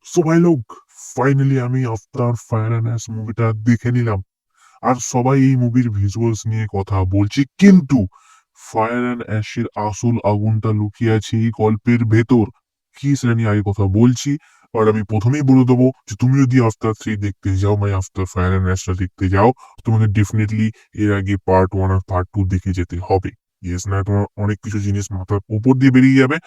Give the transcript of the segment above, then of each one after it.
So ভাই লোক, finally আমি আফতার ফায়ার অ্যান্ড অ্যাশ মুভিটা দেখে নিলাম। আর সবাই এই মুভির ভিজুয়ালস নিয়ে কথা বলছে, কিন্তু ফায়ার অ্যান্ড অ্যাশের আসল আগুনটা লুকিয়ে আছে এই গল্পের ভেতর। কি সেটা নিয়ে আগে কথা বলছি। আর আমি প্রথমেই বলে দেবো যে তুমি যদি আফতার 3 দেখতে যাও, মানে আফতার ফায়ার অ্যান্ড অ্যাশটা দেখতে যাও, তোমাকে ডেফিনেটলি এর আগে পার্ট 1 আর পার্ট 2 দেখে যেতে হবে। ইয়েস, না তোমার অনেক কিছু জিনিস মাথার উপর দিয়ে বেরিয়ে যাবে।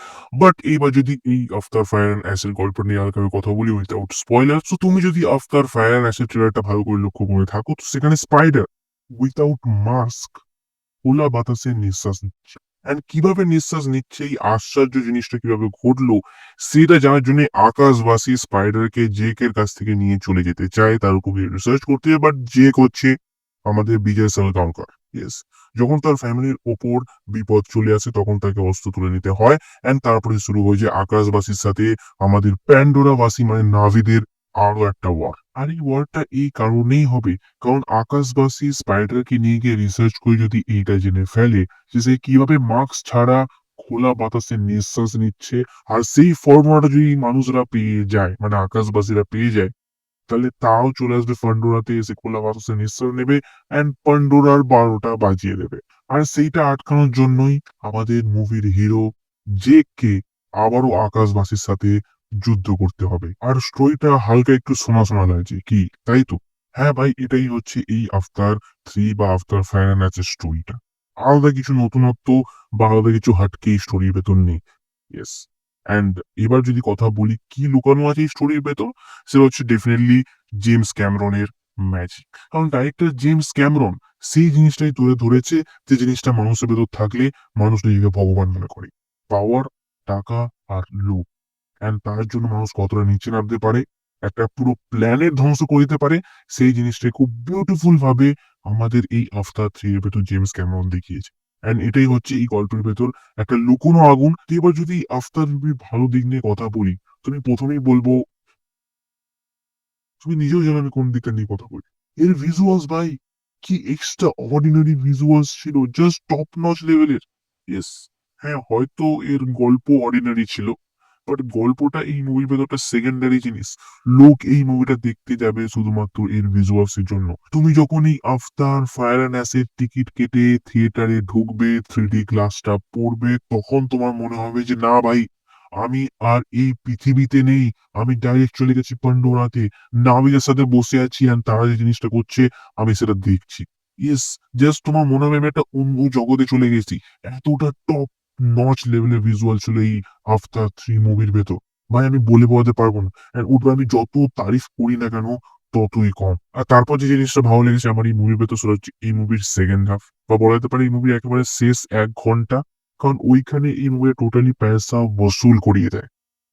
বাট এইবার যদি এই আফতার ফায়ার অ্যান্ড অ্যাশের গল্প নিয়ে হালকা করে কথা বলি উইথাউট স্পয়লার, তো তুমি যদি আফতার ফায়ার অ্যান্ড অ্যাশের ট্রেলারটা ভালো করে লক্ষ্য করে থাকো, তো সেখানে স্পাইডার উইথাউট মাস্ক খোলা বাতাসে নিঃশ্বাস নিচ্ছে। এন্ড কিভাবে নিঃশ্বাস নিচ্ছে, এই আশ্চর্য জিনিসটা কিভাবে ঘটলো, সেটা জানার জন্য আকাশবাসী স্পাইডারকে জেকের কাছ থেকে নিয়ে চলে যেতে চায়, তার উপর রিসার্চ করতে। বাট জেক হচ্ছে আমাদের বিজয় সালগাঁওকর। ইয়েস, যখন তার ফ্যামিলির ওপর বিপদ চলে আসে তখন তাকে অস্ত্র তুলে নিতে হয়। এন্ড তারপরে শুরু হয়ে যায় আকাশবাসীর সাথে আমাদের প্যান্ডোরাবাসী মানে নাভিদের আরো একটা ওয়ার। আর এই ওয়ারটা এই কারণেই হবে কারণ আকাশবাসী স্পাইডারকে নিয়ে গিয়ে রিসার্চ করে যদি এইটা জেনে ফেলে যে সে কিভাবে মাস্ক ছাড়া খোলা বাতাসে নিঃশ্বাস নিচ্ছে, আর সেই ফর্মুলাটা যদি মানুষরা পেয়ে যায়, মানে আকাশবাসীরা পেয়ে যায়, তাহলে তাও চলে আসবে পান্ডোরাতে, এসে খোলা বাতাসে নিঃশ্বাস নেবে এন্ড পান্ডোরার 12টা বাজিয়ে দেবে। আর সেইটা আটকানোর জন্যই আমাদের মুভির হিরো জেককে আবারও আকাশবাসীর সাথে যুদ্ধ করতে হবে। আর স্টোরিটা হালকা একটু শোনা শোনা লাগছে, কি তাই তো? হ্যাঁ ভাই, এটাই হচ্ছে এই আফতার 3 বা আফতার ফায়ার অ্যান্ড অ্যাশের স্টোরিটা। আলাদা কিছু নতুনত্ব বা আলাদা কিছু হাটকে এই স্টোরির ভেতর নেই। ইয়েস। এন্ড এবার যদি কথা বলি কি লুকানো আছে এই স্টোরির ভেতর, সেটা হচ্ছে ডেফিনেটলি জেমস ক্যামেরনের ম্যাজিক। কারণ ডাইরেক্টর জেমস ক্যামেরন সেই জিনিসটাই তুলে ধরেছে, যে জিনিসটা মানুষের ভেতর থাকলে মানুষ নিজেকে ভগবান মনে করে। পাওয়ার, টাকা আর লোভ। এন্ড তার জন্য মানুষ কতটা নিচে নামতে পারে, একটা পুরো প্ল্যানেট ধ্বংস করে দিতে পারে, সেই জিনিসটা খুব বিউটিফুল ভাবে আমাদের এই আফতার 3 এর ভেতর জেমস ক্যামেরন দেখিয়েছে। এন্ড এটাই হচ্ছে এই গল্পের ভেতর একটা লুকোনো আগুন। তো এবার যদি আফতার মুভির ভালো দিক নিয়ে কথা বলি, তুমি প্রথমেই বলবো, তুমি নিজেও জানো আমি কোন দিকটা নিয়ে কথা বলি। এর ভিজুয়ালস ভাই, কি এক্সট্রা অর্ডিনারি ভিজুয়ালস ছিল, জাস্ট টপ নচ লেভেলের। ইয়েস। হ্যাঁ, হয়তো এর গল্প অর্ডিনারি ছিল, বাট গল্পটা এই মুভির ভেতরটা সেকেন্ডারি জিনিস। লোক এই মুভিটা দেখতে যাবে শুধুমাত্র এর ভিজুয়ালস এর জন্য। তুমি যখন এই আফতার ফায়ার অ্যান্ড অ্যাসের টিকিট কেটে থিয়েটারে ঢুকবে, 3D গ্লাসটা পড়বে, তখন তোমার মনে হবে যে না ভাই, আমি আর এই পৃথিবীতে নেই, আমি ডাইরেক্ট চলে গেছি পান্ডোরাতে। নাভিদের সাথে বসে আছি আর তারা যে জিনিসটা করছে আমি সেটা দেখছি। ইয়েস, জাস্ট তোমার মনে হবে আমি একটা অন্য জগতে চলে গেছি। এতটা টপ নচ লেভেলের ভিজুয়াল ছিল এই আফতার 3 মুভির ভেতর। ভাই আমি বলে বোঝাতে পারবো না। আর ওটা আমি যত তারিফ করি না কেন ততই কম। আর তারপর যে জিনিসটা ভালো লেগেছে আমার এই মুভির ভেতর, সেটা হচ্ছে এই মুভির সেকেন্ড হাফ, বা বলা যেতে পারে এই মুভির একেবারে শেষ 1 ঘন্টা। কারণ ওইখানে এই মুভি টোটালি পয়সা বসুল করিয়ে দেয়।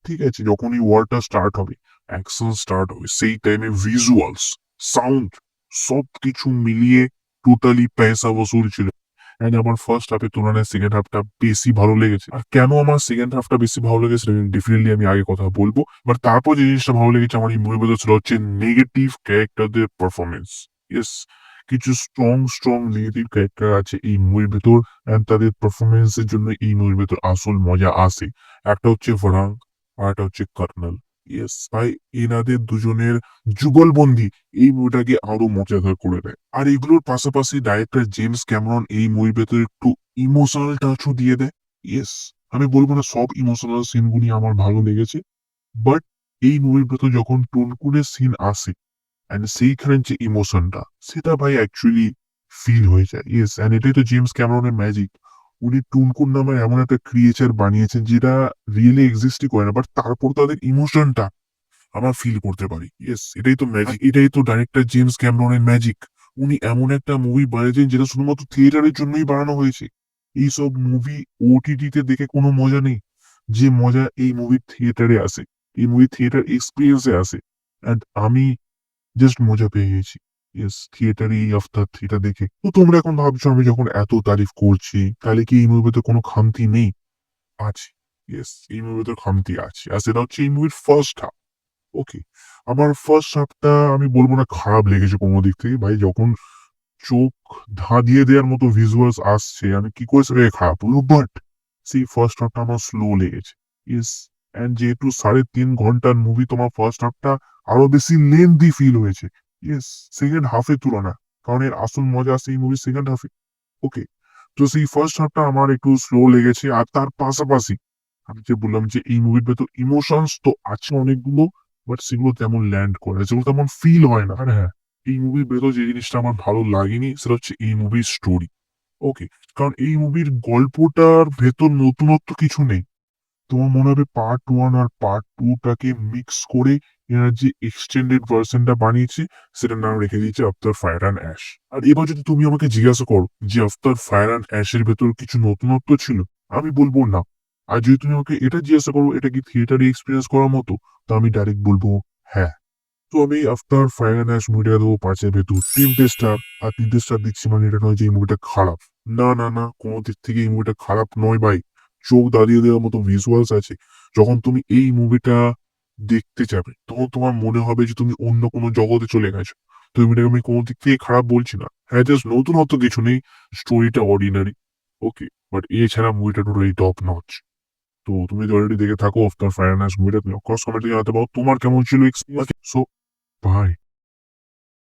ঠিক আছে, যখন এই ওয়ারটা স্টার্ট হবে, অ্যাকশন স্টার্ট হবে, সেই টাইমে ভিজুয়ালস, সাউন্ড, সবকিছু মিলিয়ে টোটালি পয়সা বসুল ছিল। এন্ড আমার ফার্স্ট হাফের তুলনায় সেকেন্ড হাফটা বেশি ভালো লেগেছে। আর কেন আমার সেকেন্ড হাফটা বেশি ভালো লেগেছে ডেফিনেটলি আমি আগে কথা বলবো। বাট তারপর যে জিনিসটা ভালো লেগেছে আমার এই মুভির মধ্যে সেটা হচ্ছে নেগেটিভ ক্যারেক্টারদের পারফরমেন্স। ইয়েস, কিছু স্ট্রং স্ট্রং নেগেটিভ ক্যারেক্টার আছে এই মুভির ভেতর, এন্ড তাদের পারফরমেন্স এর জন্য এই মুভির ভেতর আসল মজা আসে। একটা হচ্ছে ফরাং, আর একটা হচ্ছে কর্নাল। ইয়েস ভাই, এনাদের দুজনের যুগলবন্দি এই মুভিটাকে আরো মজাদার করে দেয়। আর এগুলোর পাশাপাশি ডাইরেক্টর জেমস ক্যামেরন এই মুভির ভেতরে একটু ইমোশনাল টাচও দিয়ে দেয়। ইয়েস, আমি বলবো না সব ইমোশনাল সিনগুলি আমার ভালো লেগেছে, বাট এই মুভির ভেতর যখন টুনকুনের সিন আসে এন্ড সেইখানে যে ইমোশনটা, সেটা ভাই অ্যাকচুয়ালি ফিল হয়ে যায়। ইয়েস, এন্ড এটাই তো জেমস ক্যামেরনের ম্যাজিক। উনি টুনকুন নামের এমন একটা ক্রিয়েচার বানিয়েছেন যেটা রিয়েলি এক্সিস্টই করে না, বাট তারপর তাদের ইমোশনটা আমরা ফিল করতে পারি। ইয়েস, এটাই তো ম্যাজিক, এটাই তো ডাইরেক্টর জেমস ক্যামেরনের ম্যাজিক। উনি এমন একটা মুভি বানিয়েছেন যেটা শুধুমাত্র থিয়েটারের জন্যই বানানো হয়েছে। এইসব মুভি ওটিটি তে দেখে কোনো মজা নেই, যে মজা এই মুভি থিয়েটারে আসে, এই মুভি থিয়েটার এক্সপিরিয়েন্সে আসে। এন্ড আমি জাস্ট মজা পেয়ে গেছি। ইয়েস, থিয়েটারে এই আফতার 3টা দেখে। তো তোমরা এখন ভাবছো আমি যখন এত তারিফ করছি তাহলে কি এই মুভিতে কোনো খামতি নেই? আছে। ইয়েস, এই মুভিতে খামতি আছে, আর সেটা হচ্ছে এই মুভির ফার্স্ট হাফ। ওকে, আমার ফার্স্ট হাফটা আমি বলবো না খারাপ লেগেছে কোনো দিক থেকে ভাই। যখন চোখ ধাঁধিয়ে দেওয়ার মতো ভিজুয়ালস আসছে, আমি কি করে সেটাকে খারাপ বলবো, বাট সেই ফার্স্ট হাফটা আমার স্লো লেগেছে। ইয়েস, এন্ড যেহেতু 3.5 ঘন্টার মুভি, তোমার ফার্স্ট হাফটা আরো বেশি লেন্দি ফিল হয়েছে। ইয়েস, সেকেন্ড হাফের তুলনা, কারণ এর আসল মজা আছে এই মুভির সেকেন্ড হাফে। ওকে, তো সেই ফার্স্ট হাফটা আমার একটু স্লো লেগেছে। আর তার পাশাপাশি আমি যে বললাম যে এই মুভির ভেতর ইমোশনস তো আছে অনেকগুলো, বাট সেগুলো তেমন ল্যান্ড করে, সেগুলো তেমন ফিল হয় না। আর হ্যাঁ, এই মুভির ভেতর যে জিনিসটা আমার ভালো লাগেনি সেটা হচ্ছে এই মুভির স্টোরি। ওকে, কারণ এই মুভির গল্পটার ভেতর নতুনত্ব কিছু নেই। তোমার মনে হবে পার্ট ওয়ান আর পার্ট টু টাকে মিক্স করে এনার যে এক্সটেন্ডেড ভার্সনটা বানিয়েছে, সেটার নাম রেখে দিয়েছে আফটার ফায়ার অ্যান্ড অ্যাশ। আর এবার যদি তুমি আমাকে জিজ্ঞাসা করো যে আফটার ফায়ার অ্যান্ড অ্যাশের ভেতর কিছু নতুনত্ব ছিল, আমি বলবো না। আর যদি তুমি আমাকে এটা জিজ্ঞাসা করো এটা কি থিয়েটারে এক্সপিরিয়েন্স করার মতো, তো আমি ডাইরেক্ট বলবো হ্যাঁ। তো আমি আফটার ফায়ার অ্যান্ড অ্যাশ মুভিটা দেবো 5-এর ভেতর 3টে স্টার। আর 3টে স্টার দিচ্ছি মানে এটা নয় যে এই মুভিটা খারাপ। না না না, কোনো দিক থেকে এই মুভিটা খারাপ নয় ভাই। চোখ দাঁড়িয়ে দেওয়ার মতো ভিজুয়ালস আছে। যখন তুমি এই মুভিটা দেখতে যাবে তখন তোমার মনে হবে যে তুমি অন্য কোনো জগতে চলে গেছো। তো এই মুভিটাকে আমি কোনো দিক থেকে খারাপ বলছি না। হ্যাঁ, জাস্ট নতুনত্ব কিছু নেই, স্টোরিটা অর্ডিনারি। ওকে, বাট এছাড়া মুভিটা টোটালি টপ নচ। তো তুমি যদি অলরেডি দেখে থাকো আফটার ফায়ার অ্যান্ড অ্যাশ মুভিটা, তুমি অফকোর্স কমেন্টে জানাতে পারো তোমার কেমন ছিল এক্সপিরিয়েন্স। So by.